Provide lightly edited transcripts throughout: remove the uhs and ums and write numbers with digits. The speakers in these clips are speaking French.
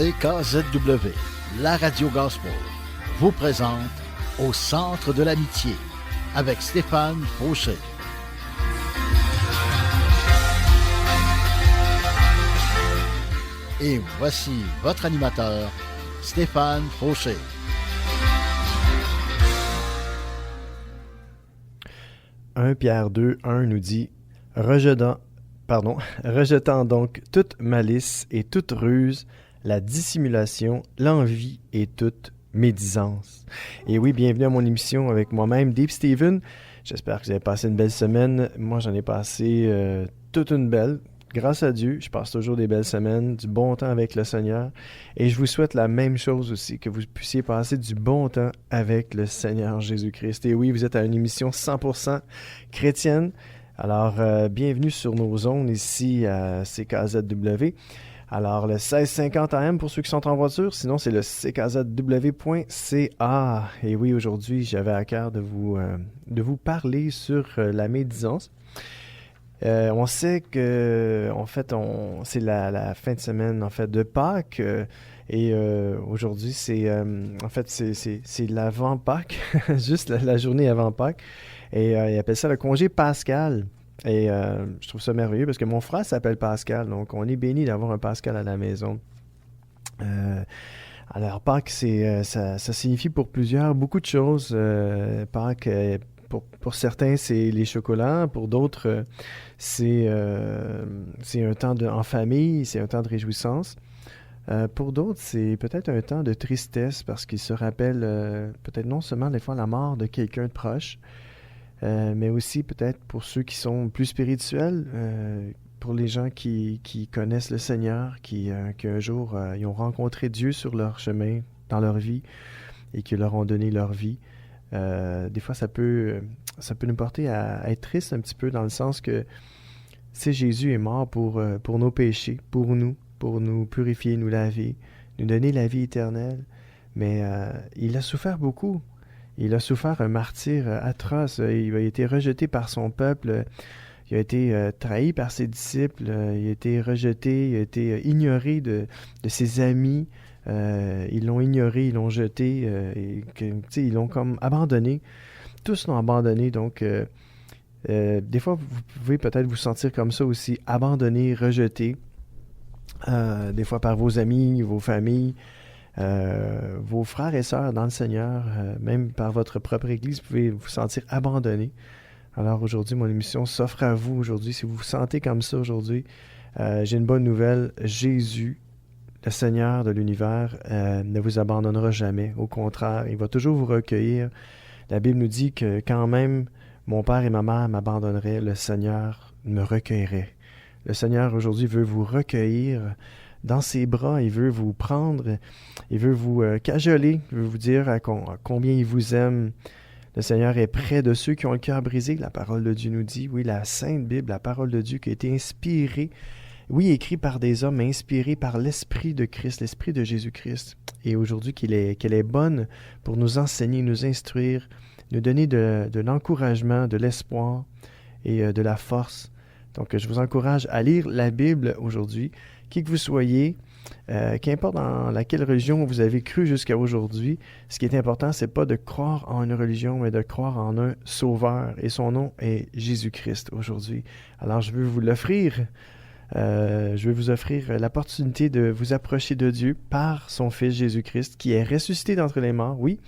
CKZW, la radio gospel, vous présente Au centre de l'amitié avec Stéphane Fauché. Et voici votre animateur, Stéphane Fauché. Pierre 2:1 nous dit « Rejetant donc toute malice et toute ruse, la dissimulation, l'envie et toute médisance. » Et oui, bienvenue à mon émission avec moi-même, Deep Steven. J'espère que vous avez passé une belle semaine. Moi, j'en ai passé toute une belle. Grâce à Dieu, je passe toujours des belles semaines, du bon temps avec le Seigneur. Et je vous souhaite la même chose aussi, que vous puissiez passer du bon temps avec le Seigneur Jésus-Christ. Et oui, vous êtes à une émission 100% chrétienne. Alors, bienvenue sur nos ondes ici à CKZW. Alors, le 1650 AM pour ceux qui sont en voiture, sinon c'est le ckzw.ca. Et oui, aujourd'hui, j'avais à cœur de vous parler sur la médisance. On sait que, en fait, c'est la fin de semaine en fait de Pâques et aujourd'hui c'est l'avant Pâques, juste la journée avant Pâques et ils appellent ça le congé pascal. Et je trouve ça merveilleux parce que mon frère s'appelle Pascal, donc on est béni d'avoir un Pascal à la maison. Alors Pâques, ça signifie pour plusieurs beaucoup de choses. Pâques, pour certains, c'est les chocolats. Pour d'autres, c'est un temps en famille, c'est un temps de réjouissance. Pour d'autres, c'est peut-être un temps de tristesse parce qu'ils se rappellent peut-être non seulement des fois la mort de quelqu'un de proche, mais aussi peut-être pour ceux qui sont plus spirituels, pour les gens qui connaissent le Seigneur, qui un jour ils ont rencontré Dieu sur leur chemin, dans leur vie, et qui leur ont donné leur vie. Des fois, ça peut nous porter à être triste un petit peu, dans le sens que Jésus est mort pour nos péchés, pour nous purifier, nous laver, nous donner la vie éternelle. Mais il a souffert beaucoup. Il a souffert un martyre atroce. Il a été rejeté par son peuple. Il a été trahi par ses disciples. Il a été rejeté. Il a été ignoré de ses amis. Ils l'ont ignoré, ils l'ont jeté. Ils l'ont comme abandonné. Tous l'ont abandonné. Donc, des fois, vous pouvez peut-être vous sentir comme ça aussi, abandonné, rejeté. Des fois par vos amis, vos familles. Vos frères et sœurs dans le Seigneur, même par votre propre Église, vous pouvez vous sentir abandonné. Alors aujourd'hui, mon émission s'offre à vous aujourd'hui. Si vous vous sentez comme ça aujourd'hui, j'ai une bonne nouvelle. Jésus, le Seigneur de l'univers, ne vous abandonnera jamais. Au contraire, il va toujours vous recueillir. La Bible nous dit que quand même mon père et ma mère m'abandonneraient, le Seigneur me recueillerait. Le Seigneur aujourd'hui veut vous recueillir dans ses bras, il veut vous prendre, il veut vous cajoler, il veut vous dire à combien il vous aime. Le Seigneur est près de ceux qui ont le cœur brisé, la parole de Dieu nous dit. Oui, la Sainte Bible, la parole de Dieu qui a été inspirée, oui, écrite par des hommes, mais inspirée par l'Esprit de Christ, l'Esprit de Jésus-Christ. Et aujourd'hui, qu'elle est bonne pour nous enseigner, nous instruire, nous donner de l'encouragement, de l'espoir et de la force. Donc, je vous encourage à lire la Bible aujourd'hui. Qui que vous soyez, qu'importe dans laquelle religion vous avez cru jusqu'à aujourd'hui, ce qui est important, c'est pas de croire en une religion, mais de croire en un sauveur. Et son nom est Jésus-Christ aujourd'hui. Alors, je veux vous l'offrir. Je veux vous offrir l'opportunité de vous approcher de Dieu par son Fils Jésus-Christ, qui est ressuscité d'entre les morts, oui,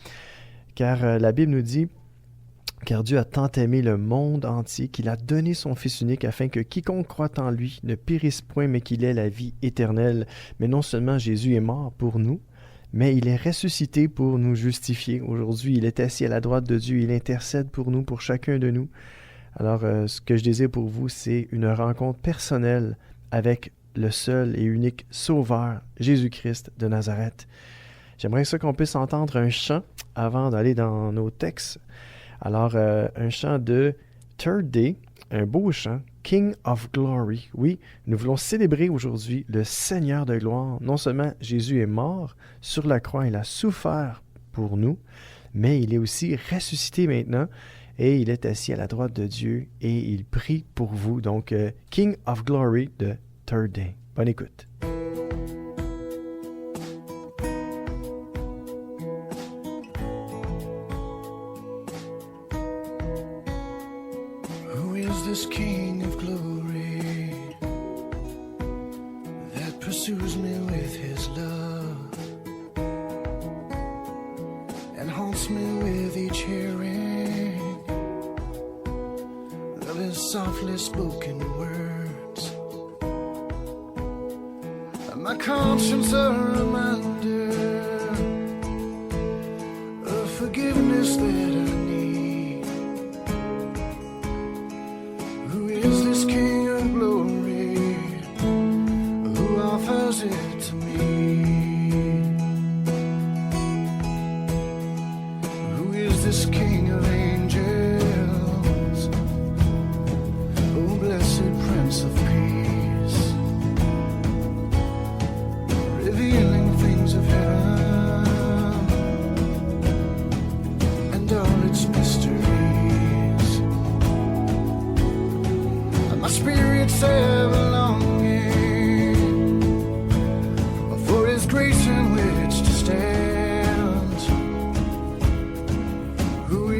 car la Bible nous dit: car Dieu a tant aimé le monde entier qu'il a donné son Fils unique afin que quiconque croit en lui ne périsse point, mais qu'il ait la vie éternelle. Mais non seulement Jésus est mort pour nous, mais il est ressuscité pour nous justifier. Aujourd'hui, il est assis à la droite de Dieu, il intercède pour nous, pour chacun de nous. Alors, ce que je désire pour vous, c'est une rencontre personnelle avec le seul et unique Sauveur, Jésus-Christ de Nazareth. J'aimerais ça qu'on puisse entendre un chant avant d'aller dans nos textes. Alors, un chant de Third Day, un beau chant, King of Glory. Oui, nous voulons célébrer aujourd'hui le Seigneur de gloire. Non seulement Jésus est mort sur la croix, il a souffert pour nous, mais il est aussi ressuscité maintenant et il est assis à la droite de Dieu et il prie pour vous. Donc, King of Glory de Third Day. Bonne écoute. pursues me with his love and haunts me with each hearing of his softly spoken words. And my conscience a reminder of forgiveness that I need. Who is this King of glory? Who offers it to me? Who is this King of angels? Oh, blessed Prince of Peace, revealing things of heaven and all its mysteries. And my spirit's ever longing for his grace in which to stand. Who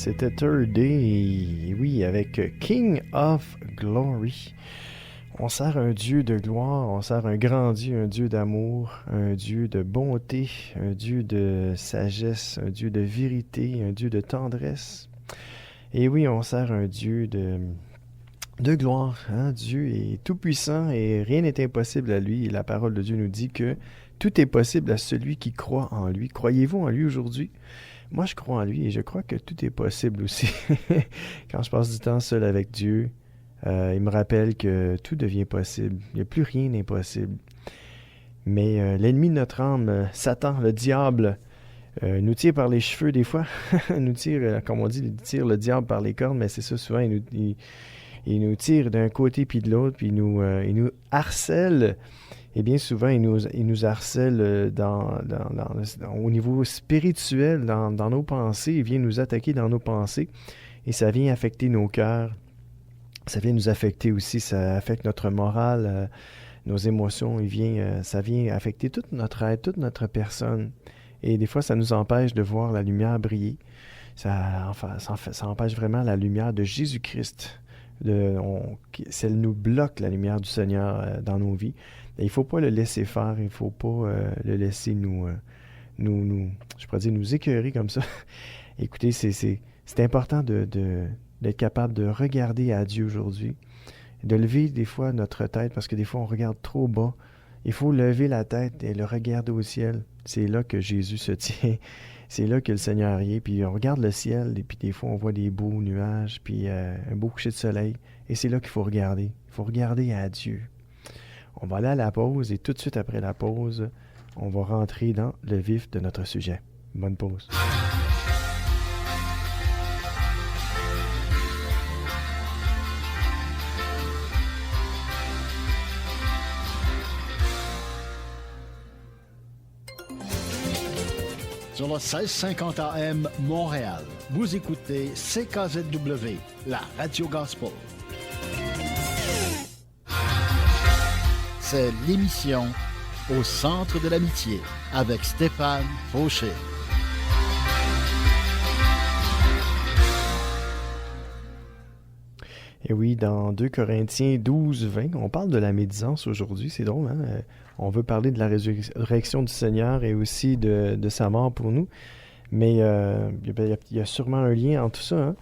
c'était Third Day, et oui, avec King of Glory. On sert un Dieu de gloire, on sert un grand Dieu, un Dieu d'amour, un Dieu de bonté, un Dieu de sagesse, un Dieu de vérité, un Dieu de tendresse. Et oui, on sert un Dieu de gloire. Hein? Dieu est tout-puissant et rien n'est impossible à lui. Et la parole de Dieu nous dit que tout est possible à celui qui croit en lui. Croyez-vous en lui aujourd'hui? Moi, je crois en lui et je crois que tout est possible aussi. Quand je passe du temps seul avec Dieu, il me rappelle que tout devient possible. Il n'y a plus rien d'impossible. Mais l'ennemi de notre âme, Satan, le diable, nous tire par les cheveux des fois. Nous tire, comme on dit, il tire le diable par les cornes, mais c'est ça, souvent, il nous tire d'un côté puis de l'autre, puis il nous harcèle. Et bien souvent, il nous harcèle au niveau spirituel, dans nos pensées. Il vient nous attaquer dans nos pensées. Et ça vient affecter nos cœurs. Ça vient nous affecter aussi. Ça affecte notre morale, nos émotions. Ça vient affecter toute notre être, toute notre personne. Et des fois, ça nous empêche de voir la lumière briller. Ça empêche vraiment la lumière de Jésus-Christ. Elle nous bloque la lumière du Seigneur dans nos vies. Et il ne faut pas le laisser faire, il ne faut pas le laisser nous écœurer comme ça. Écoutez, c'est important d'être capable de regarder à Dieu aujourd'hui, de lever des fois notre tête, parce que des fois on regarde trop bas. Il faut lever la tête et le regarder au ciel. C'est là que Jésus se tient. C'est là que le Seigneur y est. Puis on regarde le ciel, et puis des fois on voit des beaux nuages, puis un beau coucher de soleil. Et c'est là qu'il faut regarder. Il faut regarder à Dieu. On va aller à la pause, et tout de suite après la pause, on va rentrer dans le vif de notre sujet. Bonne pause. Sur le 1650 AM Montréal, vous écoutez CKZW, la radio gospel. C'est l'émission Au centre de l'amitié avec Stéphane Fauché. Et oui, dans 2 Corinthiens 12, 20, on parle de la médisance aujourd'hui. C'est drôle, hein? On veut parler de la résurrection du Seigneur et aussi de sa mort pour nous. Mais il y a sûrement un lien entre tout ça.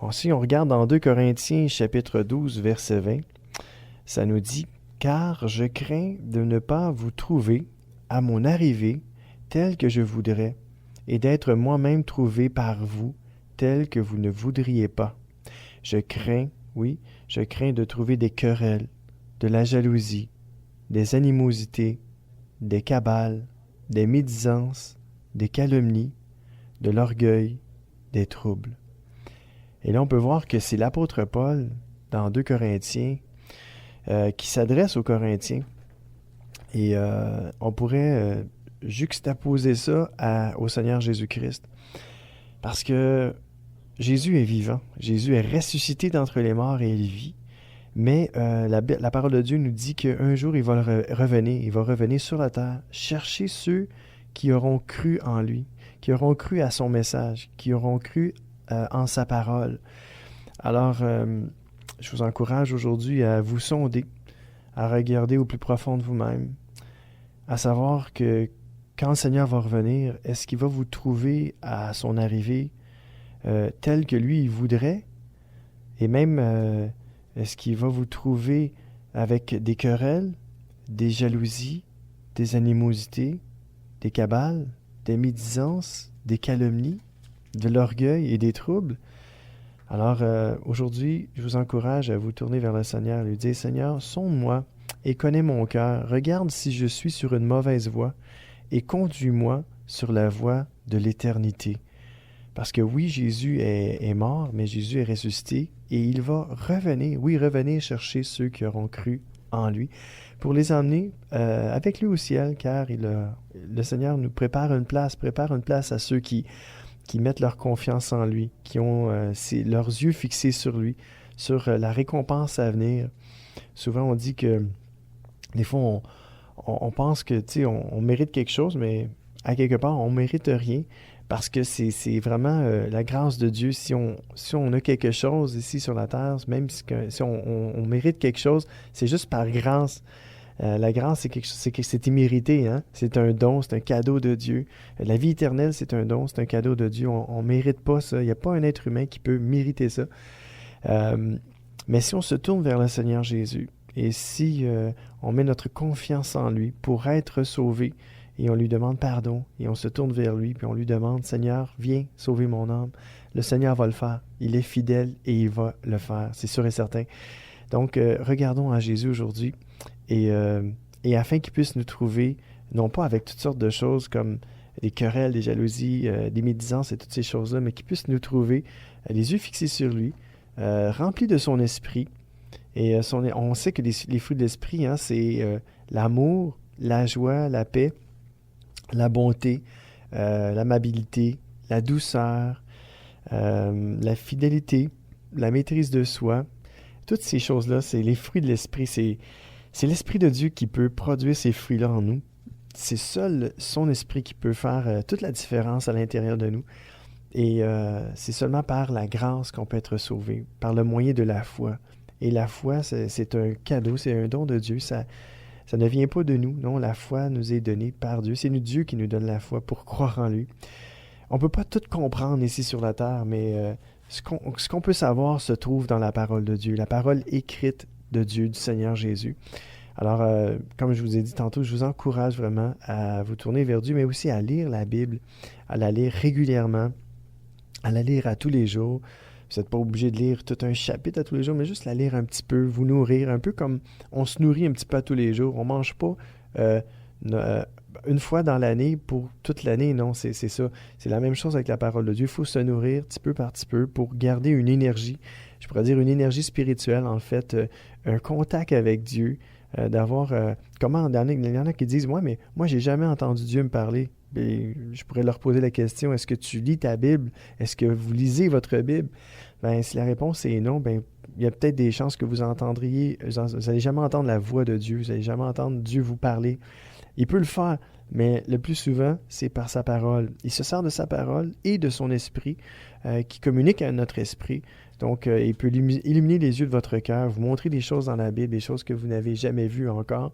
Hein? Si on regarde dans 2 Corinthiens chapitre 12, verset 20, ça nous dit « Car je crains de ne pas vous trouver à mon arrivée tel que je voudrais, et d'être moi-même trouvé par vous tel que vous ne voudriez pas. Je crains de trouver des querelles, de la jalousie, des animosités, des cabales, des médisances, des calomnies, de l'orgueil, des troubles. » Et là, on peut voir que c'est l'apôtre Paul, dans 2 Corinthiens, qui s'adresse aux Corinthiens. Et on pourrait juxtaposer ça au Seigneur Jésus-Christ. Parce que Jésus est vivant. Jésus est ressuscité d'entre les morts et il vit. Mais la parole de Dieu nous dit qu'un jour, il va revenir. Il va revenir sur la terre, chercher ceux qui auront cru en lui, qui auront cru à son message, qui auront cru en sa parole. Alors, je vous encourage aujourd'hui à vous sonder, à regarder au plus profond de vous-même, à savoir que quand le Seigneur va revenir, est-ce qu'il va vous trouver à son arrivée tel que lui, il voudrait? Et même, est-ce qu'il va vous trouver avec des querelles, des jalousies, des animosités, des cabales, des médisances, des calomnies, de l'orgueil et des troubles? Alors, aujourd'hui, je vous encourage à vous tourner vers le Seigneur et lui dire « Seigneur, sonde-moi et connais mon cœur. Regarde si je suis sur une mauvaise voie et conduis-moi sur la voie de l'éternité. » Parce que oui, Jésus est mort, mais Jésus est ressuscité et il va revenir chercher ceux qui auront cru en lui pour les emmener avec lui au ciel, car le Seigneur nous prépare une place à ceux qui mettent leur confiance en lui, qui ont leurs yeux fixés sur lui, sur la récompense à venir. Souvent, on dit que des fois, on pense que on mérite quelque chose, mais à quelque part, on ne mérite rien. parce que c'est vraiment la grâce de Dieu. Si on a quelque chose ici sur la terre, même si on mérite quelque chose, c'est juste par grâce. La grâce, c'est immérité, hein? C'est un don, c'est un cadeau de Dieu. La vie éternelle, c'est un don, c'est un cadeau de Dieu. On ne mérite pas ça. Il n'y a pas un être humain qui peut mériter ça. Mais si on se tourne vers le Seigneur Jésus, et si on met notre confiance en lui pour être sauvé, et on lui demande pardon, et on se tourne vers lui, puis on lui demande, Seigneur, viens sauver mon âme, le Seigneur va le faire. Il est fidèle et il va le faire, c'est sûr et certain. Donc, regardons à Jésus aujourd'hui, et afin qu'il puisse nous trouver, non pas avec toutes sortes de choses comme des querelles, des jalousies, des médisances et toutes ces choses-là, mais qu'il puisse nous trouver les yeux fixés sur lui, remplis de son esprit. Et on sait que les fruits de l'esprit, hein, c'est l'amour, la joie, la paix, la bonté, l'amabilité, la douceur, la fidélité, la maîtrise de soi. Toutes ces choses-là, c'est les fruits de l'esprit. C'est l'Esprit de Dieu qui peut produire ces fruits-là en nous. C'est seul son esprit qui peut faire toute la différence à l'intérieur de nous. Et c'est seulement par la grâce qu'on peut être sauvé, par le moyen de la foi. Et la foi, c'est un cadeau, c'est un don de Dieu. Ça ne vient pas de nous. Non, la foi nous est donnée par Dieu. C'est Dieu qui nous donne la foi pour croire en lui. On ne peut pas tout comprendre ici sur la terre, mais ce qu'on peut savoir se trouve dans la parole de Dieu, la parole écrite de Dieu, du Seigneur Jésus. Alors, comme je vous ai dit tantôt, je vous encourage vraiment à vous tourner vers Dieu, mais aussi à lire la Bible, à la lire régulièrement, à la lire à tous les jours. Vous n'êtes pas obligé de lire tout un chapitre à tous les jours, mais juste la lire un petit peu, vous nourrir, un peu comme on se nourrit un petit peu à tous les jours. On ne mange pas une fois dans l'année pour toute l'année, non, c'est ça. C'est la même chose avec la parole de Dieu. Il faut se nourrir petit peu par petit peu pour garder une énergie, je pourrais dire une énergie spirituelle, en fait, un contact avec Dieu, d'avoir... comment il y en a qui disent, ouais, mais moi, j'ai jamais entendu Dieu me parler. Et je pourrais leur poser la question, est-ce que tu lis ta Bible? Est-ce que vous lisez votre Bible? Ben, si la réponse est non, ben, il y a peut-être des chances que vous entendriez, vous n'allez jamais entendre la voix de Dieu, vous n'allez jamais entendre Dieu vous parler. Il peut le faire, mais le plus souvent, c'est par sa parole. Il se sert de sa parole et de son esprit qui communique à notre esprit. Donc, il peut illuminer les yeux de votre cœur, vous montrer des choses dans la Bible, des choses que vous n'avez jamais vues encore.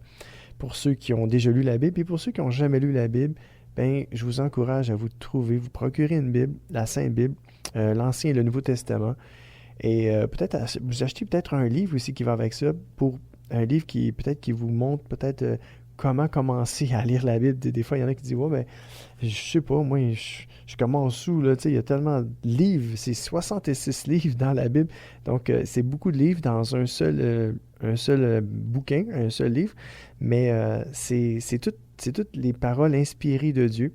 Pour ceux qui ont déjà lu la Bible et pour ceux qui n'ont jamais lu la Bible, ben, je vous encourage à vous trouver, vous procurer une Bible, la Sainte Bible, l'Ancien et le Nouveau Testament. Et peut-être vous achetez peut-être un livre aussi qui va avec ça, pour un livre qui vous montre peut-être comment commencer à lire la Bible. Des fois, il y en a qui disent « Ouais, ben, je sais pas, moi, je commence où, là? Tu sais, il y a tellement de livres, c'est 66 livres dans la Bible. Donc, c'est beaucoup de livres dans un seul bouquin, un seul livre. Mais c'est toutes les paroles inspirées de Dieu.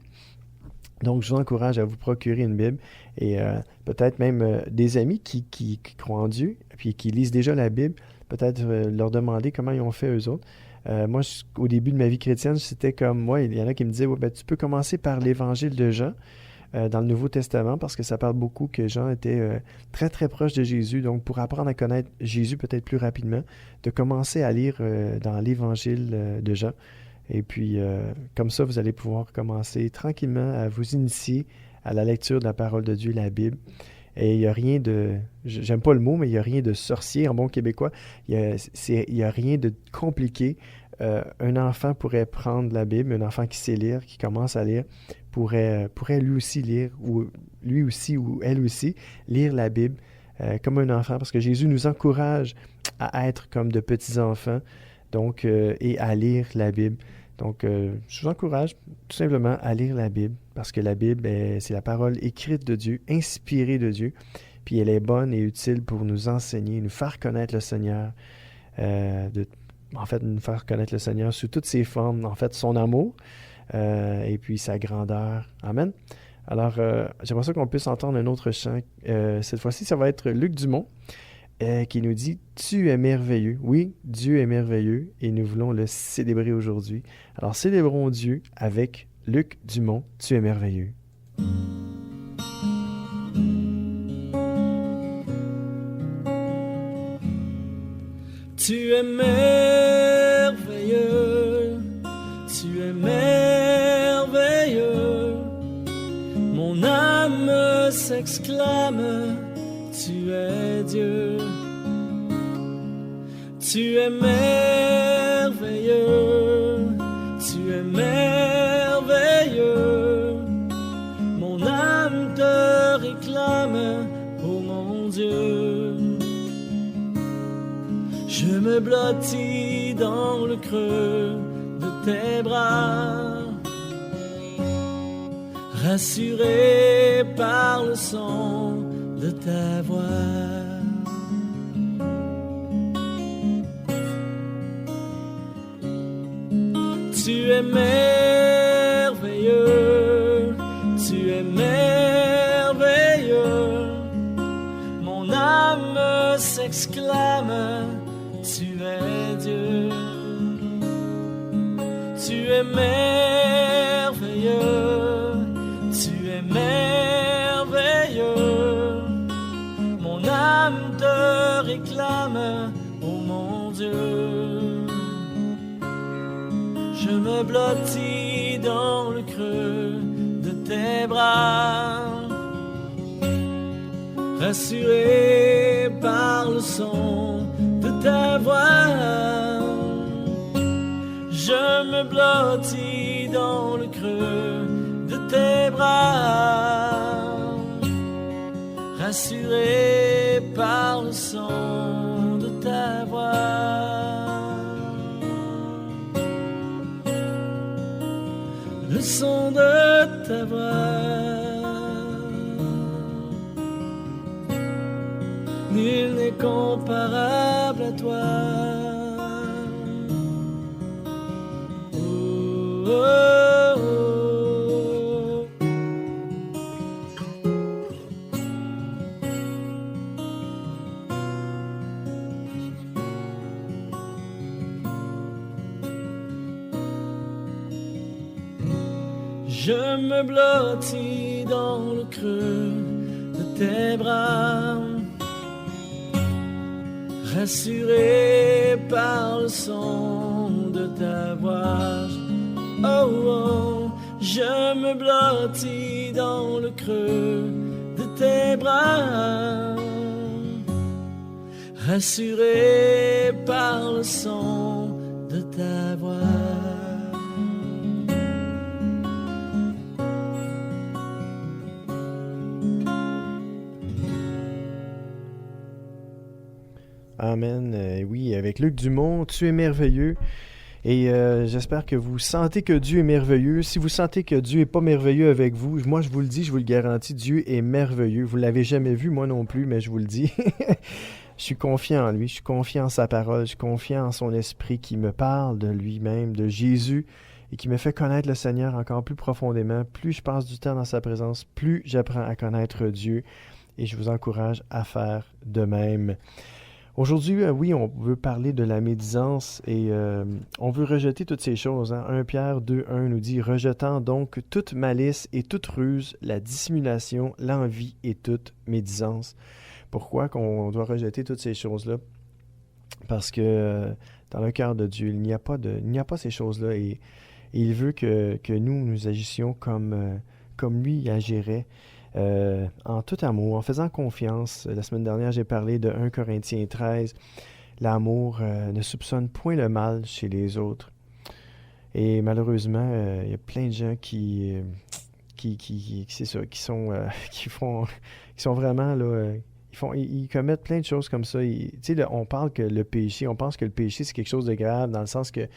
Donc, je vous encourage à vous procurer une Bible et peut-être même des amis qui croient en Dieu puis qui lisent déjà la Bible, peut-être leur demander comment ils ont fait eux autres. Moi, au début de ma vie chrétienne, c'était comme moi, il y en a qui me disaient, ouais, ben, tu peux commencer par l'évangile de Jean dans le Nouveau Testament parce que ça parle beaucoup que Jean était très, très proche de Jésus. Donc, pour apprendre à connaître Jésus peut-être plus rapidement, de commencer à lire dans l'évangile de Jean. Et puis, comme ça, vous allez pouvoir commencer tranquillement à vous initier à la lecture de la parole de Dieu, la Bible. Et il n'y a rien de... J'aime pas le mot, mais il n'y a rien de sorcier en bon québécois. Il y a rien de compliqué. Un enfant pourrait prendre la Bible, un enfant qui sait lire, qui commence à lire, pourrait lui aussi lire, ou lui aussi, ou elle aussi, lire la Bible comme un enfant. Parce que Jésus nous encourage à être comme de petits-enfants, donc, et à lire la Bible. Donc, je vous encourage tout simplement à lire la Bible, parce que la Bible, c'est la parole écrite de Dieu, inspirée de Dieu, puis elle est bonne et utile pour nous enseigner, nous faire connaître le Seigneur, nous faire connaître le Seigneur sous toutes ses formes, en fait, son amour, et puis sa grandeur. Amen. Alors, j'aimerais ça qu'on puisse entendre un autre chant. Cette fois-ci, ça va être Luc Dumont, qui nous dit « Tu es merveilleux ». Oui, Dieu est merveilleux et nous voulons le célébrer aujourd'hui. Alors, célébrons Dieu avec Luc Dumont, « Tu es merveilleux ». Tu es merveilleux, tu es merveilleux, mon âme s'exclame, tu es Dieu. Tu es merveilleux, tu es merveilleux. Mon âme te réclame, ô mon Dieu. Je me blottis dans le creux de tes bras, rassuré par le son de ta voix. Tu es merveilleux, tu es merveilleux. Mon âme s'exclame, tu es Dieu. Tu es merveilleux, tu es merveilleux. Mon âme te réclame, ô mon Dieu. Je me blottis dans le creux de tes bras, rassuré par le son de ta voix. Je me blottis dans le creux de tes bras, rassuré par le son de ta voix. Le son de ta voix, nul n'est comparable à toi. Oh, oh, oh. Je me blottis dans le creux de tes bras, rassuré par le son de ta voix. Oh, oh, je me blottis dans le creux de tes bras, rassuré par le son de ta voix. Amen. Oui, avec Luc Dumont, tu es merveilleux. Et j'espère que vous sentez que Dieu est merveilleux. Si vous sentez que Dieu n'est pas merveilleux avec vous, moi je vous le dis, je vous le garantis, Dieu est merveilleux. Vous ne l'avez jamais vu, moi non plus, mais je vous le dis. Je suis confiant en lui, je suis confiant en sa parole, je suis confiant en son esprit qui me parle de lui-même, de Jésus, et qui me fait connaître le Seigneur encore plus profondément. Plus je passe du temps dans sa présence, plus j'apprends à connaître Dieu. Et je vous encourage à faire de même. Aujourd'hui, oui, on veut parler de la médisance et on veut rejeter toutes ces choses. 1 Pierre 2,1 nous dit « Rejetant donc toute malice et toute ruse, la dissimulation, l'envie et toute médisance. » Pourquoi qu'on doit rejeter toutes ces choses-là? Parce que dans le cœur de Dieu, il n'y a pas ces choses-là et il veut que nous agissions comme lui agirait. En tout amour, en faisant confiance. La semaine dernière, j'ai parlé de 1 Corinthiens 13. L'amour ne soupçonne point le mal chez les autres. Et malheureusement, il y a plein de gens qui sont vraiment là. Ils commettent plein de choses comme ça. On parle que le péché, on pense que le péché c'est quelque chose de grave dans le sens que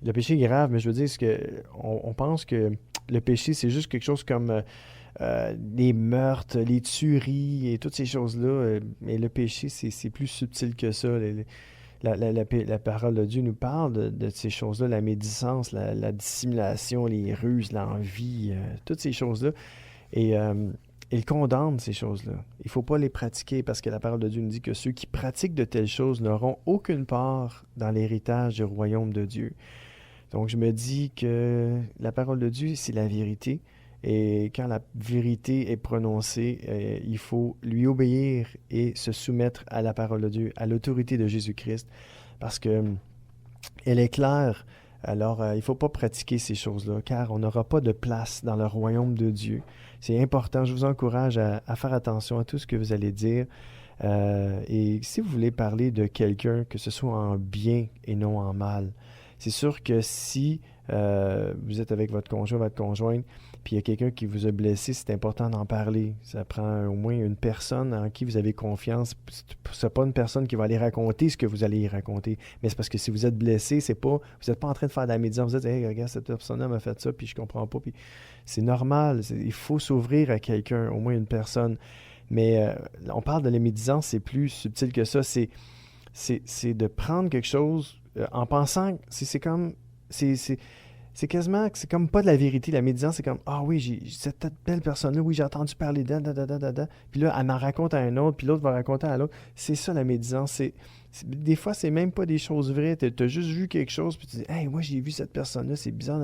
le péché est grave, mais je veux dire on pense que le péché c'est juste quelque chose comme les meurtres, les tueries et toutes ces choses-là. Mais le péché, c'est plus subtil que ça. La parole de Dieu nous parle de ces choses-là, la médisance, la dissimulation, les ruses, l'envie, toutes ces choses-là. Et il condamne ces choses-là. Il ne faut pas les pratiquer parce que la parole de Dieu nous dit que ceux qui pratiquent de telles choses n'auront aucune part dans l'héritage du royaume de Dieu. Donc, je me dis que la parole de Dieu, c'est la vérité. Et quand la vérité est prononcée, il faut lui obéir et se soumettre à la parole de Dieu, à l'autorité de Jésus-Christ, parce que elle est claire. Alors, il ne faut pas pratiquer ces choses-là, car on n'aura pas de place dans le royaume de Dieu C'est important. Je vous encourage à faire attention à tout ce que vous allez dire. Et si vous voulez parler de quelqu'un, que ce soit en bien et non en mal, c'est sûr que si vous êtes avec votre conjoint, votre conjointe, puis il y a quelqu'un qui vous a blessé, c'est important d'en parler. Ça prend au moins une personne en qui vous avez confiance. C'est pas une personne qui va aller raconter ce que vous allez y raconter, mais c'est parce que si vous êtes blessé, vous n'êtes pas en train de faire de la médiation. Vous dites, hey, regarde, cette personne-là m'a fait ça, puis je comprends pas. Puis c'est normal. Il faut s'ouvrir à quelqu'un, au moins une personne. Mais on parle de la médisance, c'est plus subtil que ça. C'est de prendre quelque chose en pensant que c'est comme... C'est quasiment, c'est comme pas de la vérité. La médisance, c'est comme, ah oui, cette belle personne-là, oui, j'ai entendu parler d'elle, puis là, elle m'en raconte à un autre, puis l'autre va raconter à l'autre. C'est ça, la médisance. Des fois, c'est même pas des choses vraies. T'as juste vu quelque chose, puis tu dis, hey, moi, j'ai vu cette personne-là, c'est bizarre.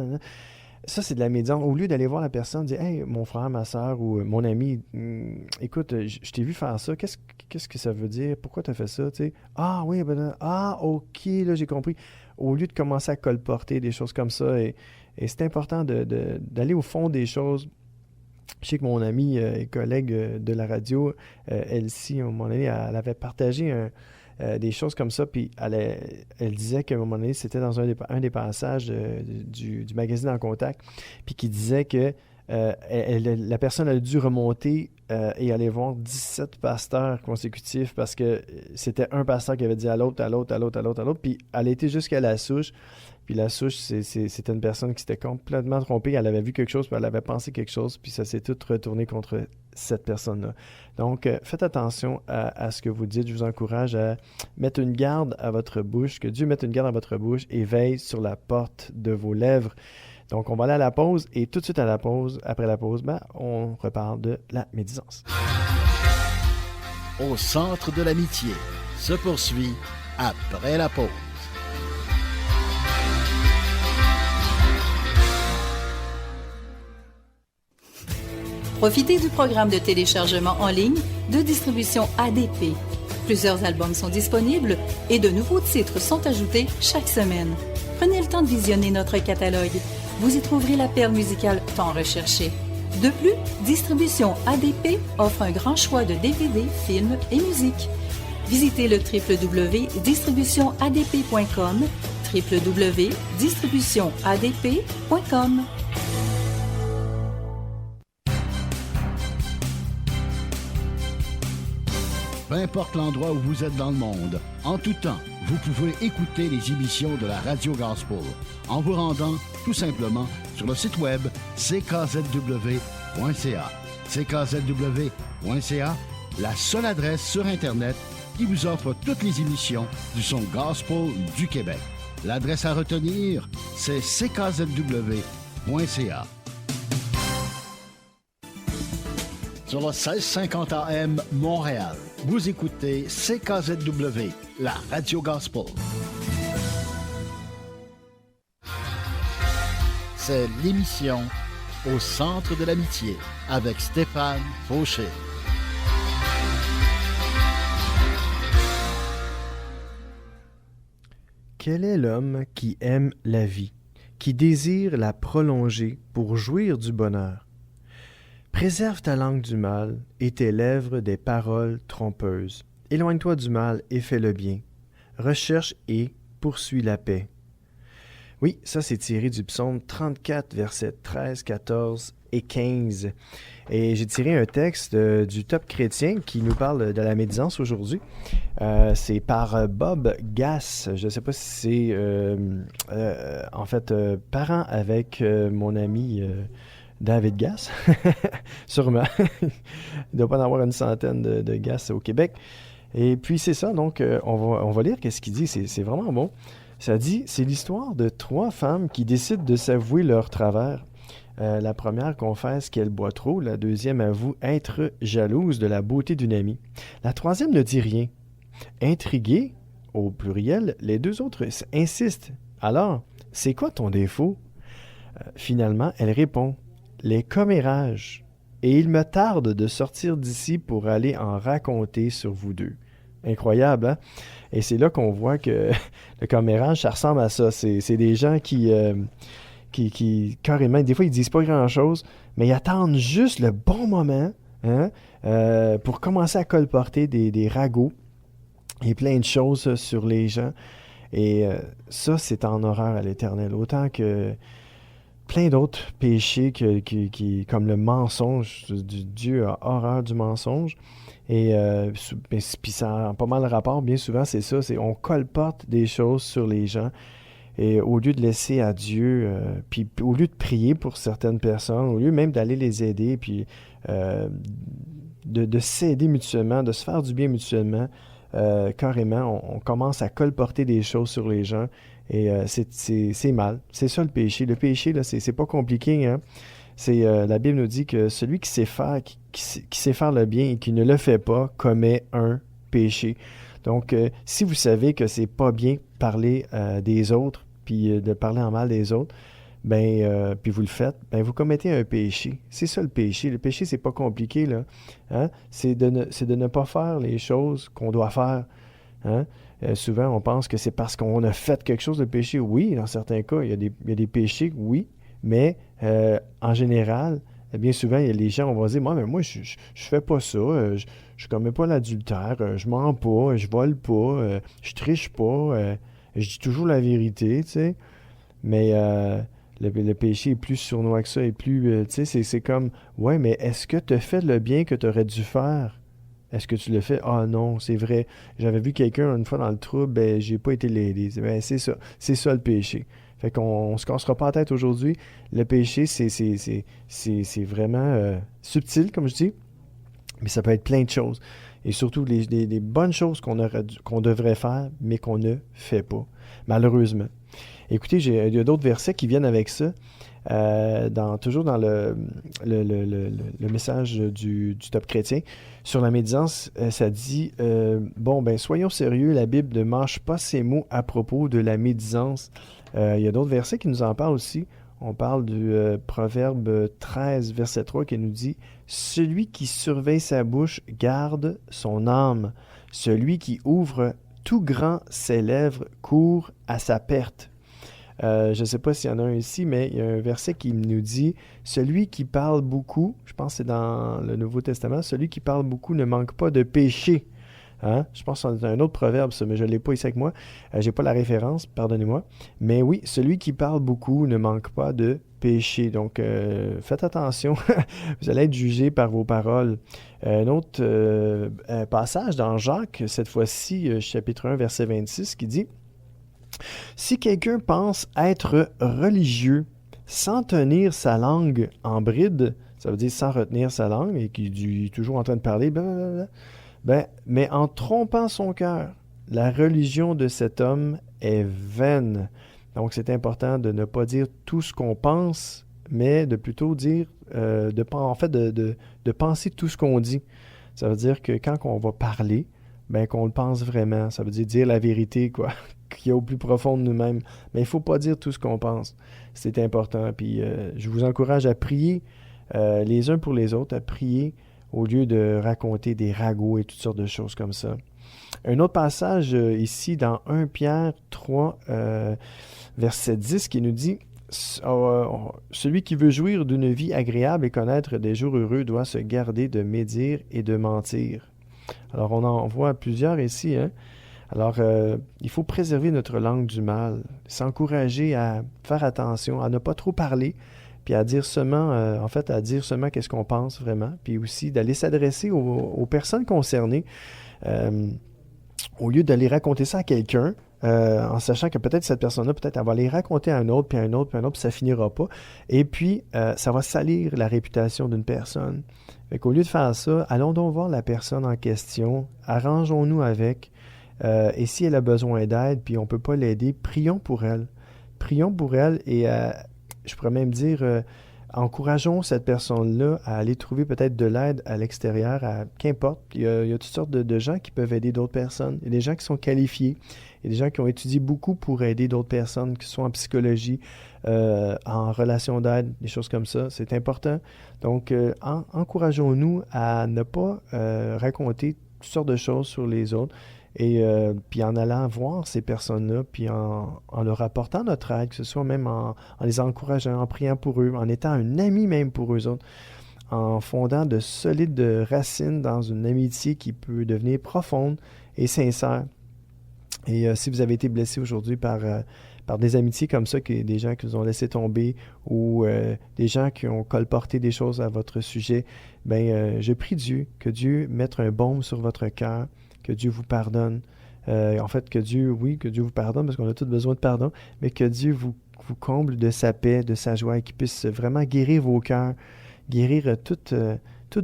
Ça, c'est de la médisance. Au lieu d'aller voir la personne, dire, hey, mon frère, ma soeur ou mon ami, écoute, je t'ai vu faire ça, qu'est-ce que ça veut dire? Pourquoi t'as fait ça? T'sais? Ah oui, ok, là, j'ai compris. Au lieu de commencer à colporter des choses comme ça, et c'est important d'aller au fond des choses. Je sais que mon amie et collègue de la radio, Elsie, à un moment donné, elle avait partagé des choses comme ça, puis elle disait qu'à un moment donné, c'était dans un des passages du magazine En Contact, puis qui disait que la personne a dû remonter et aller voir 17 pasteurs consécutifs parce que c'était un pasteur qui avait dit à l'autre, puis elle a été jusqu'à la souche. Puis la souche, c'était une personne qui s'était complètement trompée. Elle avait vu quelque chose, puis elle avait pensé quelque chose, puis ça s'est tout retourné contre cette personne-là. Donc, faites attention à ce que vous dites. Je vous encourage à mettre une garde à votre bouche, que Dieu mette une garde à votre bouche et veille sur la porte de vos lèvres. Donc, on va aller à la pause et tout de suite après la pause, on reparle de la médisance. Au centre de l'amitié se poursuit après la pause. Profitez du programme de téléchargement en ligne de distribution ADP. Plusieurs albums sont disponibles et de nouveaux titres sont ajoutés chaque semaine. Prenez le temps de visionner notre catalogue. Vous y trouverez la perle musicale tant recherchée. De plus, Distribution ADP offre un grand choix de DVD, films et musique. Visitez le www.distributionadp.com, www.distributionadp.com. Peu importe l'endroit où vous êtes dans le monde, en tout temps, vous pouvez écouter les émissions de la Radio Gospel en vous rendant tout simplement sur le site web ckzw.ca. ckzw.ca, la seule adresse sur Internet qui vous offre toutes les émissions du son gospel du Québec. L'adresse à retenir, c'est ckzw.ca. Sur le 1650 AM Montréal, vous écoutez CKZW, la Radio Gospel. C'est l'émission Au centre de l'amitié avec Stéphane Fauché. Quel est l'homme qui aime la vie, qui désire la prolonger pour jouir du bonheur? Préserve ta langue du mal et tes lèvres des paroles trompeuses. Éloigne-toi du mal et fais le bien. Recherche et poursuis la paix. Oui, ça c'est tiré du psaume 34, versets 13, 14 et 15. Et j'ai tiré un texte du Top Chrétien qui nous parle de la médisance aujourd'hui. C'est par Bob Gass. Je ne sais pas si c'est parent avec mon ami... David Gass, sûrement. Il ne doit pas en avoir une centaine de Gass au Québec. Et puis c'est ça, donc on va lire qu'est-ce qu'il dit, c'est vraiment bon. Ça dit, c'est l'histoire de 3 femmes qui décident de s'avouer leur travers. La première confesse qu'elle boit trop, la deuxième avoue être jalouse de la beauté d'une amie. La troisième ne dit rien. Intriguée, au pluriel, les 2 autres insistent. Alors, c'est quoi ton défaut? Finalement, elle répond. Les commérages, et il me tarde de sortir d'ici pour aller en raconter sur vous 2. Incroyable, hein? Et c'est là qu'on voit que le commérage, ça ressemble à ça. C'est des gens qui carrément, des fois, ils disent pas grand-chose, mais ils attendent juste le bon moment, hein, pour commencer à colporter des ragots et plein de choses sur les gens. Et ça, c'est en horreur à l'Éternel. Autant que plein d'autres péchés comme le mensonge. Dieu a horreur du mensonge. Et puis ça a pas mal de rapport, bien souvent, c'est ça. On colporte des choses sur les gens. Et au lieu de laisser à Dieu, puis au lieu de prier pour certaines personnes, au lieu même d'aller les aider, puis de s'aider mutuellement, de se faire du bien mutuellement, carrément, on commence à colporter des choses sur les gens et c'est mal. C'est ça le péché. Le péché, là, c'est pas compliqué, hein? La Bible nous dit que celui qui sait faire le bien et qui ne le fait pas commet un péché. Donc, si vous savez que c'est pas bien parler des autres, puis de parler en mal des autres, puis vous le faites, vous commettez un péché. C'est ça le péché. Le péché, c'est pas compliqué, là. Hein? C'est de ne pas faire les choses qu'on doit faire. Hein? Souvent, on pense que c'est parce qu'on a fait quelque chose de péché. Oui, dans certains cas, il y a des péchés, oui, mais en général, bien souvent, il y a les gens, on va dire, moi, je fais pas ça, je commets pas l'adultère, je mens pas, je vole pas, je triche pas, je dis toujours la vérité, tu sais. Mais le péché est plus sournois que ça, et plus, tu sais, c'est comme, ouais, mais est-ce que tu as fait le bien que tu aurais dû faire? Est-ce que tu le fais? Ah non, c'est vrai. J'avais vu quelqu'un une fois dans le trouble, j'ai pas été l'aider. C'est ça. C'est ça le péché. Fait qu'on se cassera pas la tête aujourd'hui. Le péché, c'est vraiment subtil, comme je dis, mais ça peut être plein de choses. Et surtout des bonnes choses qu'on devrait faire, mais qu'on ne fait pas, malheureusement. Écoutez, il y a d'autres versets qui viennent avec ça. Toujours dans le message du Top Chrétien, sur la médisance, ça dit soyons sérieux, la Bible ne mâche pas ses mots à propos de la médisance. Il y a d'autres versets qui nous en parlent aussi. On parle du Proverbe 13, verset 3, qui nous dit « Celui qui surveille sa bouche garde son âme. Celui qui ouvre tout grand ses lèvres court à sa perte. » Je ne sais pas s'il y en a un ici, mais il y a un verset qui nous dit « Celui qui parle beaucoup, je pense que c'est dans le Nouveau Testament, celui qui parle beaucoup ne manque pas de péché. » Hein? Je pense que c'est un autre proverbe, ça, mais je ne l'ai pas ici avec moi. Je n'ai pas la référence, pardonnez-moi. Mais oui, celui qui parle beaucoup ne manque pas de péché. Donc, faites attention, vous allez être jugé par vos paroles. Un autre passage dans Jacques, cette fois-ci, chapitre 1, verset 26, qui dit « Si quelqu'un pense être religieux sans tenir sa langue en bride, ça veut dire sans retenir sa langue, et qui est toujours en train de parler, blablabla, mais en trompant son cœur, la religion de cet homme est vaine. » Donc, c'est important de ne pas dire tout ce qu'on pense, mais de plutôt dire, de penser tout ce qu'on dit. Ça veut dire que quand on va parler, qu'on le pense vraiment. Ça veut dire la vérité, quoi, qui est au plus profond de nous-mêmes. Mais il ne faut pas dire tout ce qu'on pense. C'est important. Puis, je vous encourage à prier les uns pour les autres, à prier au lieu de raconter des ragots et toutes sortes de choses comme ça. Un autre passage ici dans 1 Pierre 3, verset 10, qui nous dit « Celui qui veut jouir d'une vie agréable et connaître des jours heureux doit se garder de médire et de mentir. » Alors, on en voit plusieurs ici, hein? Alors, il faut préserver notre langue du mal, s'encourager à faire attention, à ne pas trop parler, puis à dire seulement, qu'est-ce qu'on pense vraiment, puis aussi d'aller s'adresser aux personnes concernées, au lieu d'aller raconter ça à quelqu'un, en sachant que peut-être cette personne-là, peut-être elle va aller raconter à un autre, puis à un autre, puis à un autre, puis ça finira pas. Et puis, ça va salir la réputation d'une personne. Fait qu'au lieu de faire ça, allons donc voir la personne en question, arrangeons-nous avec, et si elle a besoin d'aide, puis on ne peut pas l'aider, prions pour elle. Prions pour elle et je pourrais même dire, encourageons cette personne-là à aller trouver peut-être de l'aide à l'extérieur, qu'importe. Il y a toutes sortes de gens qui peuvent aider d'autres personnes. Il y a des gens qui sont qualifiés. Il y a des gens qui ont étudié beaucoup pour aider d'autres personnes, qui sont en psychologie, en relation d'aide, des choses comme ça. C'est important. Donc, encourageons-nous à ne pas raconter toutes sortes de choses sur les autres Et puis en allant voir ces personnes-là, puis en leur apportant notre aide, que ce soit même en les encourageant, en priant pour eux, en étant un ami même pour eux autres, en fondant de solides racines dans une amitié qui peut devenir profonde et sincère. Et si vous avez été blessé aujourd'hui par des amitiés comme ça, des gens qui vous ont laissé tomber ou des gens qui ont colporté des choses à votre sujet, je prie Dieu, que Dieu mette un baume sur votre cœur, que Dieu vous pardonne. En fait, que Dieu vous pardonne, parce qu'on a tous besoin de pardon, mais que Dieu vous comble de sa paix, de sa joie, et qu'il puisse vraiment guérir vos cœurs, guérir toute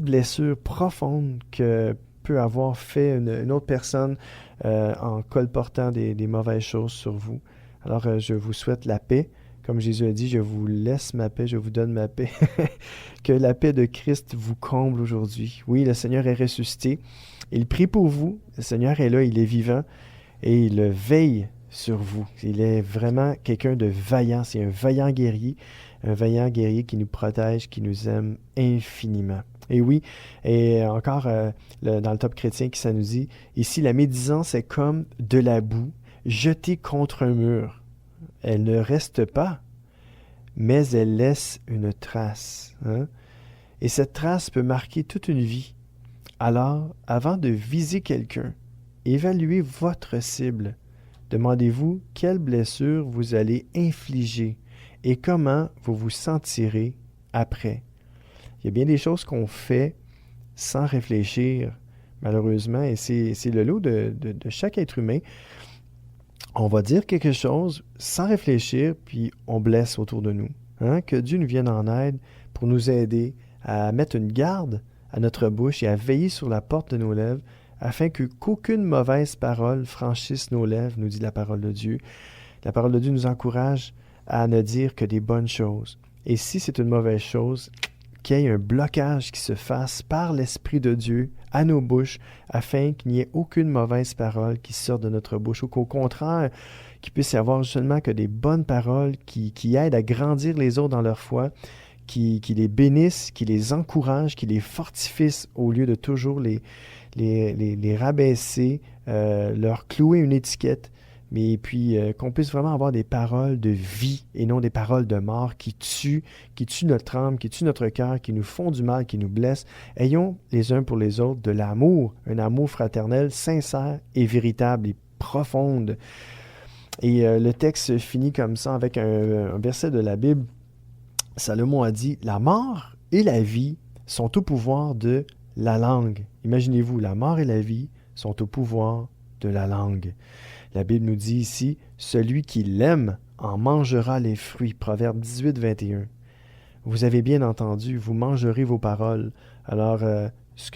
blessure profonde que peut avoir fait une autre personne en colportant des mauvaises choses sur vous. Alors, je vous souhaite la paix. Comme Jésus a dit, je vous laisse ma paix, je vous donne ma paix. Que la paix de Christ vous comble aujourd'hui. Oui, le Seigneur est ressuscité. Il prie pour vous. Le Seigneur est là, il est vivant et il veille sur vous. Il est vraiment quelqu'un de vaillant. C'est un vaillant guerrier qui nous protège, qui nous aime infiniment. Et oui, et encore dans le Top chrétien qui ça nous dit, ici la médisance est comme de la boue jetée contre un mur. Elle ne reste pas, mais elle laisse une trace. Et cette trace peut marquer toute une vie. Alors, avant de viser quelqu'un, évaluez votre cible. Demandez-vous quelle blessure vous allez infliger et comment vous vous sentirez après. Il y a bien des choses qu'on fait sans réfléchir, malheureusement, et c'est le lot de chaque être humain. On va dire quelque chose sans réfléchir, puis on blesse autour de nous. Que Dieu nous vienne en aide pour nous aider à mettre une garde à notre bouche et à veiller sur la porte de nos lèvres, afin qu'aucune mauvaise parole franchisse nos lèvres, nous dit la parole de Dieu. La parole de Dieu nous encourage à ne dire que des bonnes choses. Et si c'est une mauvaise chose, qu'il y ait un blocage qui se fasse par l'Esprit de Dieu à nos bouches, afin qu'il n'y ait aucune mauvaise parole qui sorte de notre bouche, ou qu'au contraire, qu'il puisse y avoir seulement que des bonnes paroles qui aident à grandir les autres dans leur foi, qui les bénissent, qui les encouragent, qui les fortifient au lieu de toujours les rabaisser, leur clouer une étiquette, mais puis qu'on puisse vraiment avoir des paroles de vie et non des paroles de mort qui tuent notre âme, qui tuent notre cœur, qui nous font du mal, qui nous blessent. Ayons les uns pour les autres de l'amour, un amour fraternel, sincère et véritable et profonde. Et le texte finit comme ça avec un verset de la Bible. Salomon a dit « La mort et la vie sont au pouvoir de la langue. » Imaginez-vous, la mort et la vie sont au pouvoir de la langue. La Bible nous dit ici, « Celui qui l'aime en mangera les fruits. » Proverbe 18, 21. Vous avez bien entendu, vous mangerez vos paroles. Alors, ce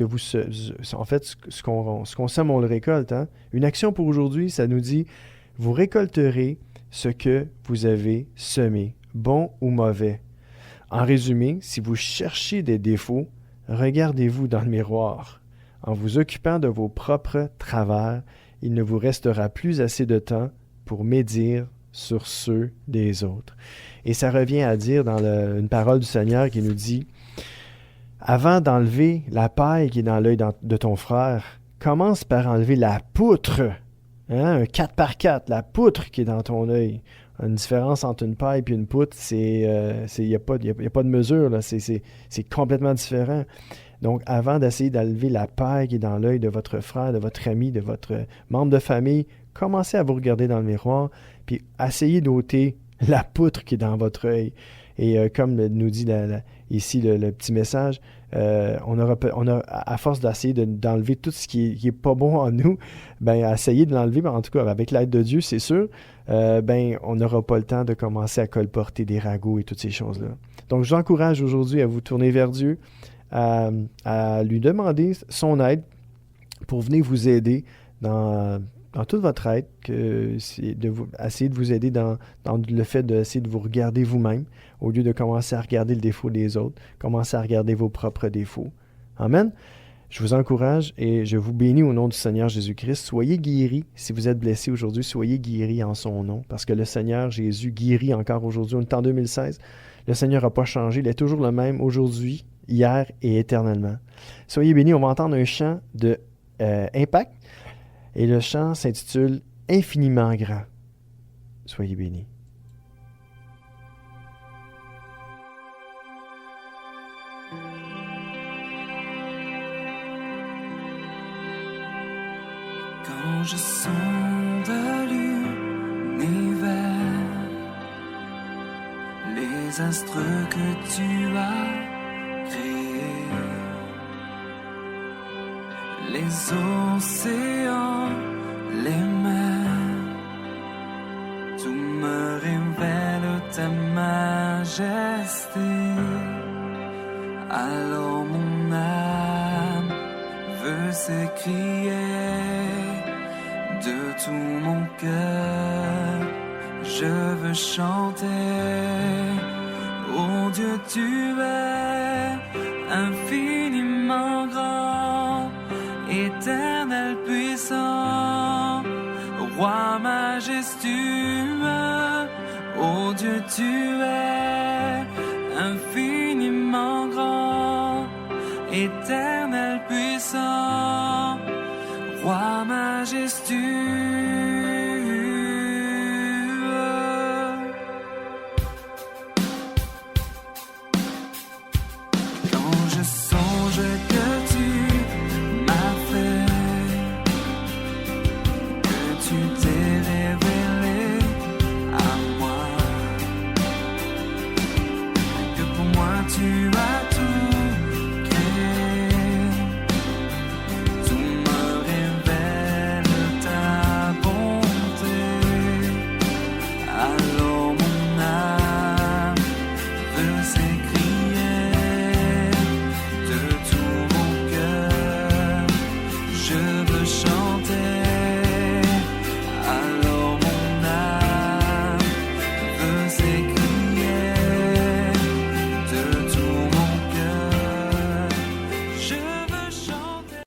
qu'on sème, on le récolte. Une action pour aujourd'hui, ça nous dit, « Vous récolterez ce que vous avez semé, bon ou mauvais. » En résumé, si vous cherchez des défauts, regardez-vous dans le miroir. En vous occupant de vos propres travers, il ne vous restera plus assez de temps pour médire sur ceux des autres. Et ça revient à dire dans une parole du Seigneur qui nous dit « Avant d'enlever la paille qui est dans l'œil de ton frère, commence par enlever la poutre, un 4x4, la poutre qui est dans ton œil. » Une différence entre une paille et une poutre, il n'y a pas de mesure, là. C'est complètement différent. Donc, avant d'essayer d'enlever la paille qui est dans l'œil de votre frère, de votre ami, de votre membre de famille, commencez à vous regarder dans le miroir, puis essayez d'ôter la poutre qui est dans votre œil. Et comme nous dit ici le petit message, on a à force d'essayer d'enlever tout ce qui est pas bon en nous, essayer de l'enlever, en tout cas avec l'aide de Dieu, c'est sûr, on n'aura pas le temps de commencer à colporter des ragots et toutes ces choses-là. Donc, je vous encourage aujourd'hui à vous tourner vers Dieu, à lui demander son aide pour venir vous aider dans toute votre aide, essayer de vous aider dans le fait d'essayer de vous regarder vous-même, au lieu de commencer à regarder le défaut des autres, commencer à regarder vos propres défauts. Amen. Je vous encourage et je vous bénis au nom du Seigneur Jésus-Christ. Soyez guéris. Si vous êtes blessés aujourd'hui, soyez guéris en son nom, parce que le Seigneur Jésus guérit encore aujourd'hui. On est en 2016. Le Seigneur n'a pas changé. Il est toujours le même aujourd'hui, hier et éternellement. Soyez bénis. On va entendre un chant de Impact. Et le chant s'intitule « Infiniment grand ». Soyez bénis. Quand je sonde l'univers, les astres que tu as créés, les océans, les mers, tout me révèle ta majesté. Alors mon âme veut s'écrier de tout mon cœur, je veux chanter. Oh Dieu, tu es infiniment grand, éternel puissant, roi majestueux. Oh Dieu, tu es infiniment grand, éternel puissant, roi majestueux. Quand je songe que tu m'as fait, que tu t'es révélé à moi, que pour moi tu as tout créé, tout me révèle ta bonté. Alors mon âme veut s'écrier de tout mon cœur, je veux chanter. Alors mon âme veut s'écrier de tout mon cœur, je veux chanter.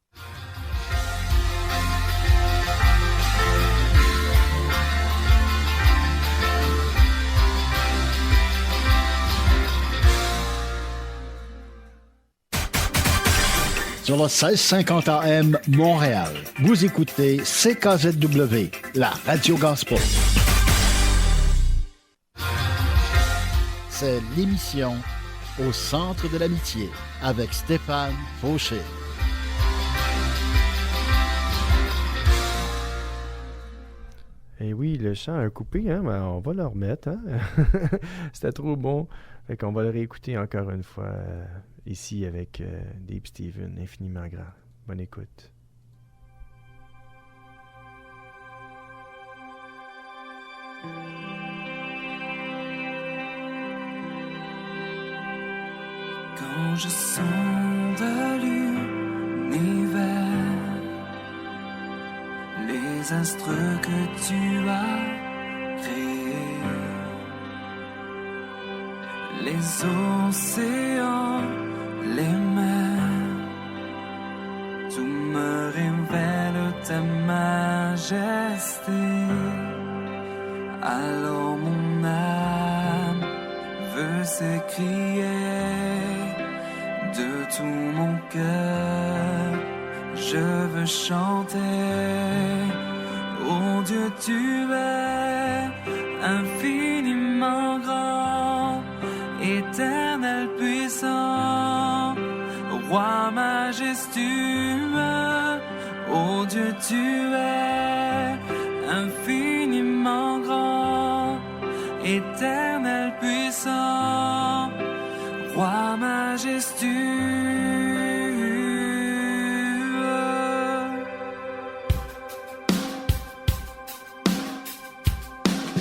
Sur le 1650 AM Montréal, vous écoutez CKZW, la radio gospel. C'est l'émission Au centre de l'amitié avec Stéphane Fauché. Et oui, le chant a coupé, hein? Ben, on va le remettre. Hein? C'était trop bon. Fait qu'on va le réécouter encore une fois ici avec Dave Steven, infiniment grand. Bonne écoute. Quand je sonde l'univers, les astres que tu as créés, les océans, les mers, tout me révèle ta majesté. Alors mon âme veut s'écrier de tout mon cœur, je veux chanter. Oh Dieu, tu es infiniment grand, éternel puissant, roi majestueux. Oh Dieu, tu es infiniment grand, éternel puissant, roi majestueux.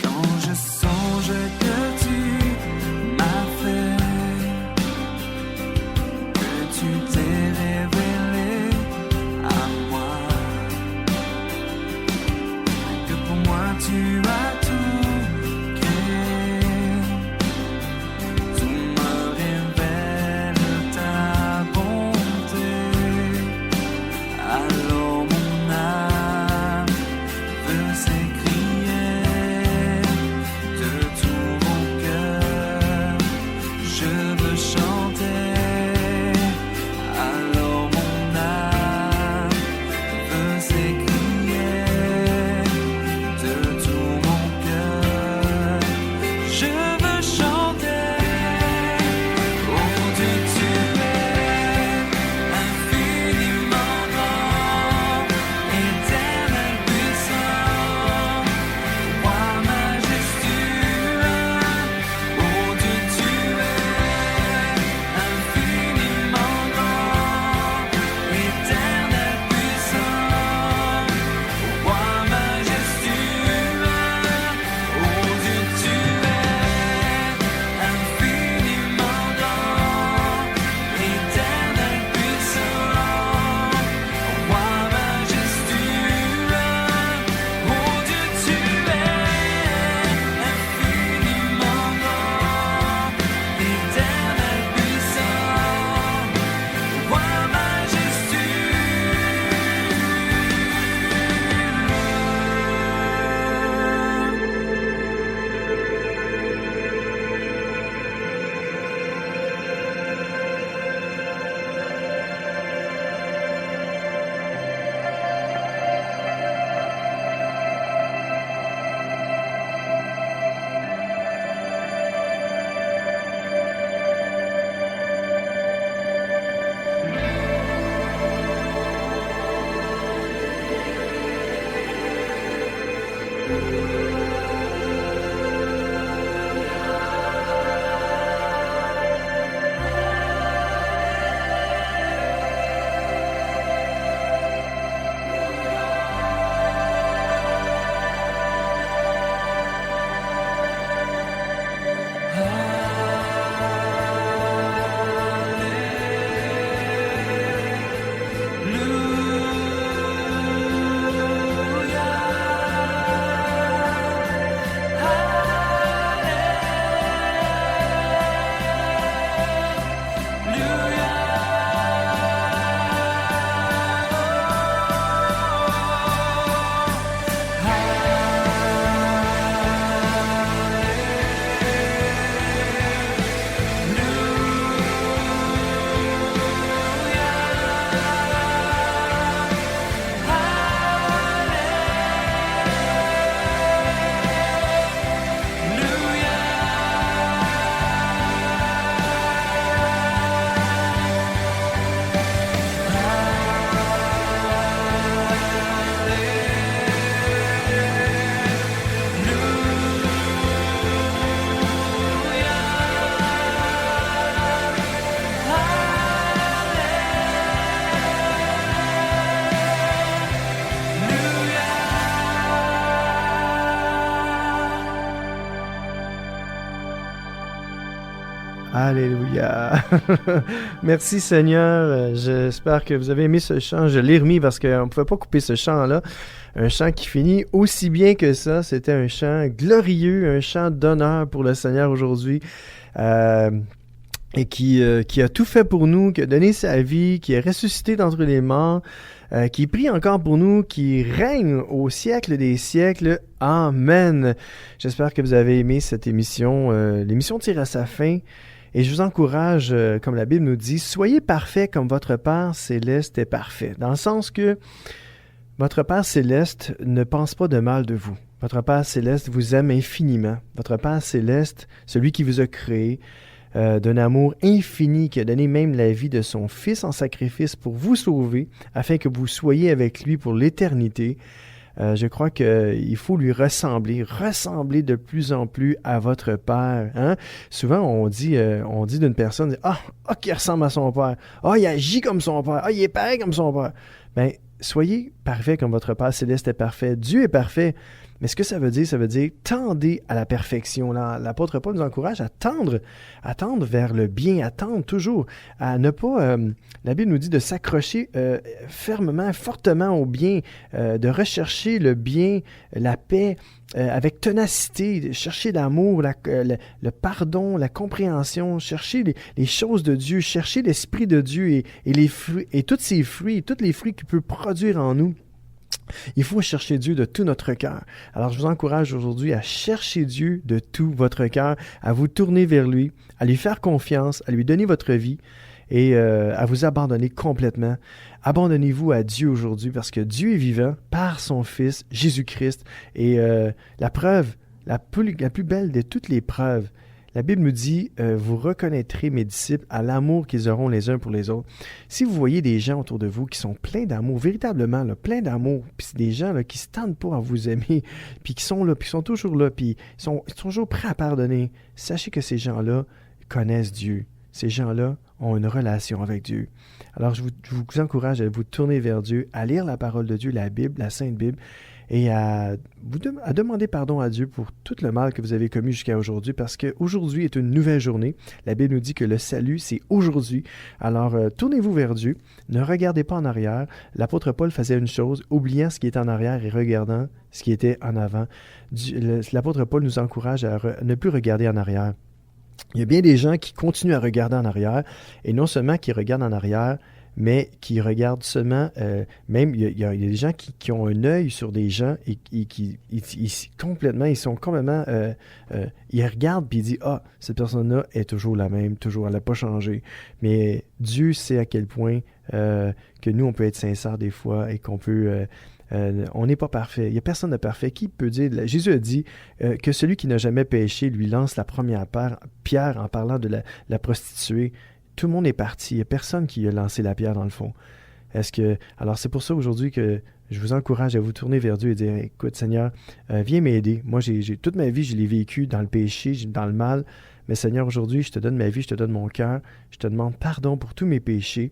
Quand je songe que tu m'as fait, que tu t'es révélé à moi, que pour moi tu as tout créé, tout me révèle ta bonté. Alors mon âme veut s'écrier de tout mon cœur, je veux chanter. Alors mon âme veut s'écrier Alléluia. Merci Seigneur. J'espère que vous avez aimé ce chant. Je l'ai remis parce qu'on ne pouvait pas couper ce chant-là. Un chant qui finit aussi bien que ça. C'était un chant glorieux, un chant d'honneur pour le Seigneur aujourd'hui. Et qui a tout fait pour nous, qui a donné sa vie, qui est ressuscité d'entre les morts, qui prie encore pour nous, qui règne au siècle des siècles. Amen. J'espère que vous avez aimé cette émission. L'émission tire à sa fin. Et je vous encourage, comme la Bible nous dit, soyez parfaits comme votre Père céleste est parfait. Dans le sens que votre Père céleste ne pense pas de mal de vous. Votre Père céleste vous aime infiniment. Votre Père céleste, celui qui vous a créé, d'un amour infini, qui a donné même la vie de son Fils en sacrifice pour vous sauver, afin que vous soyez avec lui pour l'éternité. Je crois qu'il faut lui ressembler de plus en plus à votre Père. Hein? Souvent, on dit d'une personne, qu'il ressemble à son Père. Il agit comme son Père. Il est pareil comme son Père. Bien, soyez parfait comme votre Père céleste est parfait. Dieu est parfait. Mais ce que ça veut dire, tendez à la perfection. L'apôtre Paul nous encourage à tendre vers le bien, à tendre toujours, à ne pas, la Bible nous dit de s'accrocher fermement, fortement au bien, de rechercher le bien, la paix, avec ténacité, de chercher l'amour, le pardon, la compréhension, chercher les choses de Dieu, chercher l'Esprit de Dieu et les fruits, et tous les fruits qu'il peut produire en nous. Il faut chercher Dieu de tout notre cœur. Alors, je vous encourage aujourd'hui à chercher Dieu de tout votre cœur, à vous tourner vers lui, à lui faire confiance, à lui donner votre vie et à vous abandonner complètement. Abandonnez-vous à Dieu aujourd'hui parce que Dieu est vivant par son Fils, Jésus-Christ. Et la preuve, la plus belle de toutes les preuves, la Bible nous dit, vous reconnaîtrez mes disciples à l'amour qu'ils auront les uns pour les autres. Si vous voyez des gens autour de vous qui sont pleins d'amour, véritablement là, pleins d'amour, puis c'est des gens là, qui ne se tentent pas à vous aimer, puis qui sont là, puis qui sont toujours là, puis ils sont toujours prêts à pardonner, sachez que ces gens-là connaissent Dieu. Ces gens-là ont une relation avec Dieu. Alors, je vous encourage à vous tourner vers Dieu, à lire la parole de Dieu, la Bible, la Sainte Bible, et à demander pardon à Dieu pour tout le mal que vous avez commis jusqu'à aujourd'hui, parce qu'aujourd'hui est une nouvelle journée. La Bible nous dit que le salut, c'est aujourd'hui. Alors, tournez-vous vers Dieu. Ne regardez pas en arrière. L'apôtre Paul faisait une chose, oubliant ce qui était en arrière et regardant ce qui était en avant. L'apôtre Paul nous encourage à ne plus regarder en arrière. Il y a bien des gens qui continuent à regarder en arrière, et non seulement qui regardent en arrière, mais qui regardent seulement, même il y a des gens qui ont un œil sur des gens et ils sont complètement, ils regardent puis ils disent, cette personne-là est toujours la même, toujours, elle n'a pas changé. Mais Dieu sait à quel point que nous, on peut être sincères des fois et qu'on peut... on n'est pas parfait. Il n'y a personne de parfait. Qui peut dire... Jésus a dit que celui qui n'a jamais péché lui lance la première pierre en parlant de la prostituée. Tout le monde est parti. Il n'y a personne qui a lancé la pierre dans le fond. Alors c'est pour ça aujourd'hui que je vous encourage à vous tourner vers Dieu et dire, écoute Seigneur, viens m'aider. Moi, toute ma vie, je l'ai vécu dans le péché, dans le mal. Mais Seigneur, aujourd'hui, je te donne ma vie, je te donne mon cœur. Je te demande pardon pour tous mes péchés.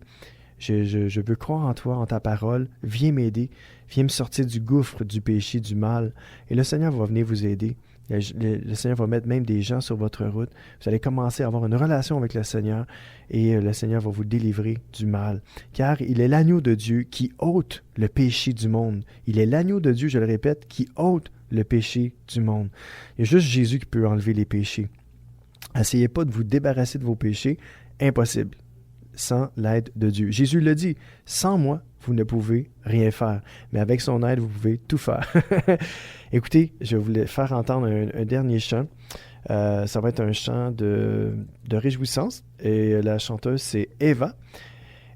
Je veux croire en toi, en ta parole. Viens m'aider. Viens me sortir du gouffre du péché, du mal. Et le Seigneur va venir vous aider. Le Seigneur va mettre même des gens sur votre route. Vous allez commencer à avoir une relation avec le Seigneur et le Seigneur va vous délivrer du mal. Car il est l'agneau de Dieu qui ôte le péché du monde. Il est l'agneau de Dieu, je le répète, qui ôte le péché du monde. Il y a juste Jésus qui peut enlever les péchés. Essayez pas de vous débarrasser de vos péchés. Impossible. Sans l'aide de Dieu. Jésus le dit, sans moi, vous ne pouvez rien faire. Mais avec son aide, vous pouvez tout faire. Écoutez, je voulais faire entendre un dernier chant. Ça va être un chant de réjouissance. Et la chanteuse, c'est Eva.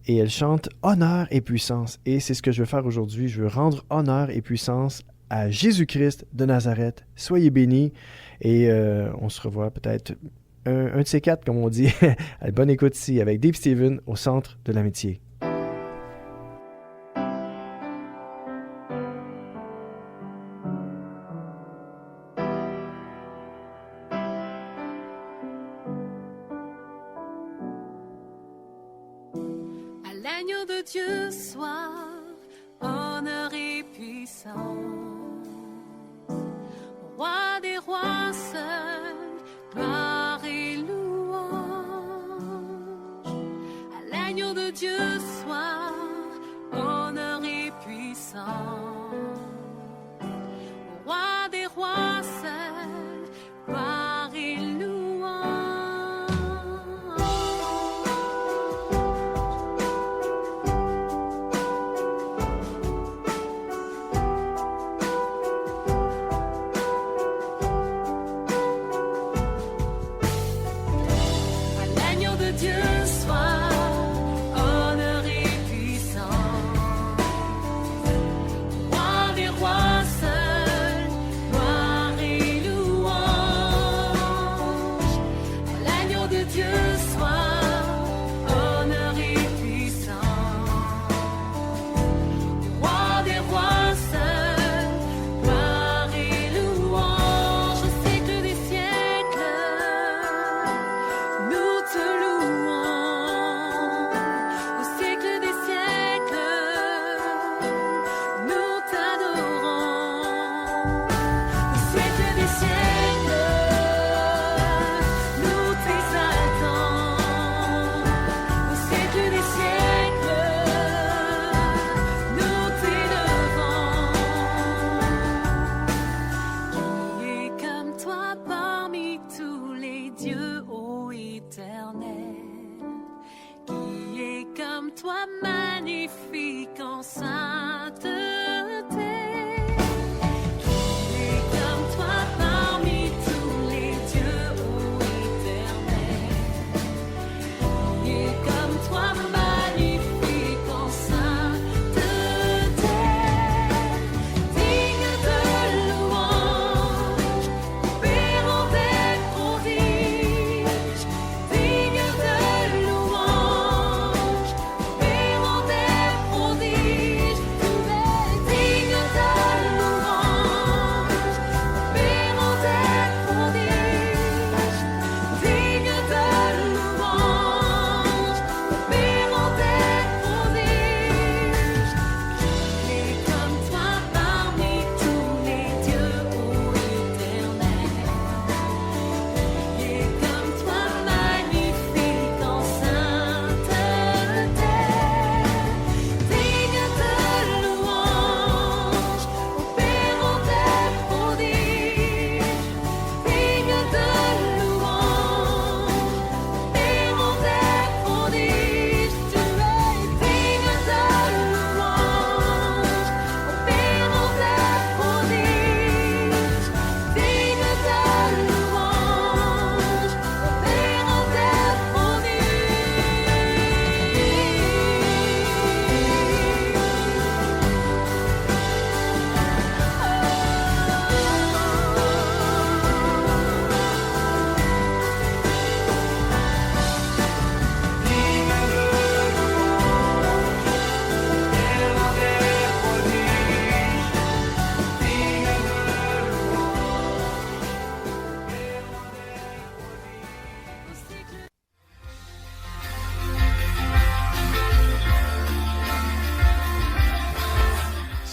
Et elle chante « Honneur et puissance ». Et c'est ce que je veux faire aujourd'hui. Je veux rendre honneur et puissance à Jésus-Christ de Nazareth. Soyez bénis. Et on se revoit peut-être un de ces quatre, comme on dit. Bonne écoute ici avec Dave Steven au Centre de l'Amitié. À l'agneau de Dieu soit honneur et puissance. Au roi des rois seul, gloire et louange. À l'agneau de Dieu soit honneur et puissance. Au roi des rois seul, gloire et louange.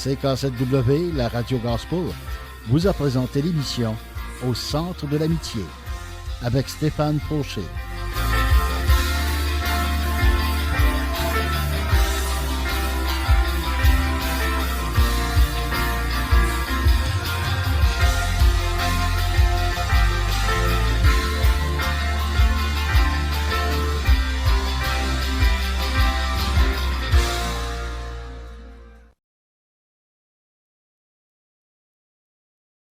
CK7W, la radio gospel, vous a présenté l'émission Au centre de l'amitié avec Stéphane Fauché.